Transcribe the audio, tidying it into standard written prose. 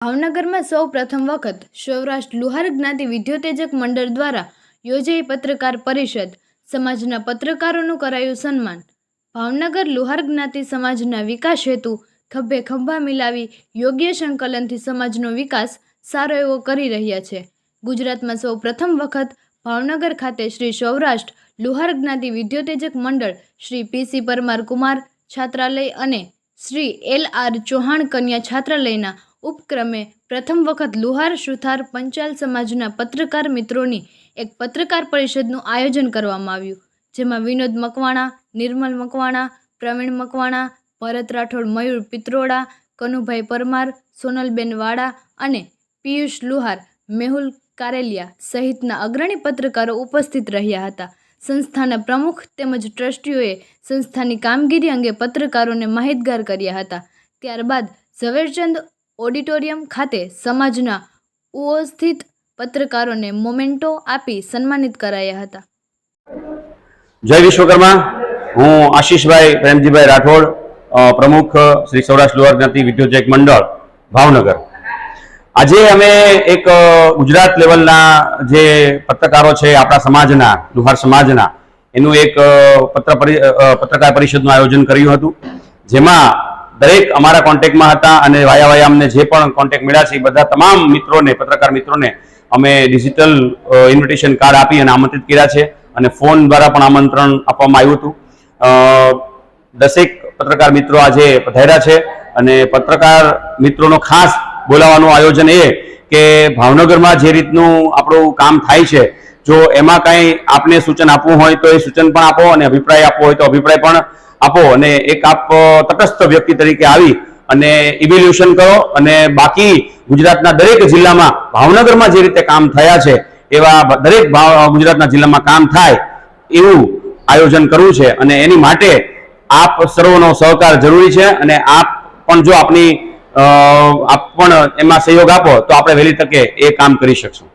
भावनगर में सौ प्रथम वखत सौराष्ट्र लुहार ज्ञाति विद्योतेजक मंडल द्वारा योजाई पत्रकार परिषद समाजना पत्रकारों करायु सन्मान। भावनगर लुहार ज्ञाति समाजना विकास हेतु खभे खंभा मिलावी योग्य संकलनथी समाजनो विकास सारो एवो करी रह्या छे। गुजरात में सौ प्रथम वखत भावनगर खाते श्री सौराष्ट्र लुहार ज्ञाति विद्योतेजक मंडल श्री पीसी परमार कुमार छात्रालय अने श्री LR चौहान कन्या छात्रालयना उपक्रमे प्रथम वखत लुहार सुथार पंचाल समाजना पत्रकार मित्रोनी एक पत्रकार परिषदનું आयोजन કરવામાં આવ્યું, જેમાં વિનોદ મકવાણા, નિર્મલ મકવાણા, પ્રવીણ મકવાણા, ભરત રાઠોડ, મયુર પિત્રોડા, કનુભાઈ પરમાર, સોનલબેન વાડા અને પિયુષ લુહાર, મેહુલ કારેલિયા સહિતના અગ્રણી પત્રકારો ઉપસ્થિત રહ્યા હતા। સંસ્થાના પ્રમુખ તેમજ ટ્રસ્ટીઓએ સંસ્થાની કામગીરી અંગે પત્રકારોને માહિતગાર કર્યા હતા। ત્યારબાદ ઝવેરચંદ ઓડિટોરિયમ ખાતે સમાજના ઉપસ્થિત પત્રકારોને મોમેન્ટો આપી સન્માનિત કરાયા હતા। जय विश्वकर्मा। हूँ आशीषभाई प्रेमजीभाई राठोड, प्रमुख श्री सौराष्ट्र लुहार ज्ञाति विद्योतेजक मंडल भावनगर। आज अमे एक गुजरात लेवलना जे पत्रकारो छे आपणा समाजना लुहार समाजना एनु एक पत्रकार परिषदनुं आयोजन कर्युं हतुं, जेमां दरेक अमारा कॉन्टेक्ट में हता अने वाया वाया अमने जे पण कॉन्टेक्ट मळ्या छे बधा तमाम मित्रोने पत्रकार मित्रोने अमे डिजिटल इन्विटेशन कार्ड आपी अने आमंत्रित कर्या छे अने फोन द्वारा पण आमंत्रण आपवामां आव्युं हतुं। 10 पत्रकार मित्रों आज पधार्या छे अने पत्रकार मित्रोनो खास बोलावानुं आयोजन ए के भावनगर में जे रीतनुं आपणुं काम थाय छे, जो एमां कांई आपने सूचन आपवुं होय तो ए सूचन पण आपो अने अभिप्राय आपवो होय तो अभिप्राय पण आपो अने एक आप तटस्थ व्यक्ति तरीके आवी अने इवेल्युएशन करो अने बाकी गुजरातना दरेक जिल्लामां भावनगरमां जे रीते काम थया छे एवा दरेक गुजरातना जिल्लामां काम थाय एवुं आयोजन करवुं छे अने एनी माटे आप सर्वनो सहकार जरूरी छे अने आप पण जो आपनी आप पण एमां सहयोग आपो तो आपणे वहेली तके ए काम करी शकशुं।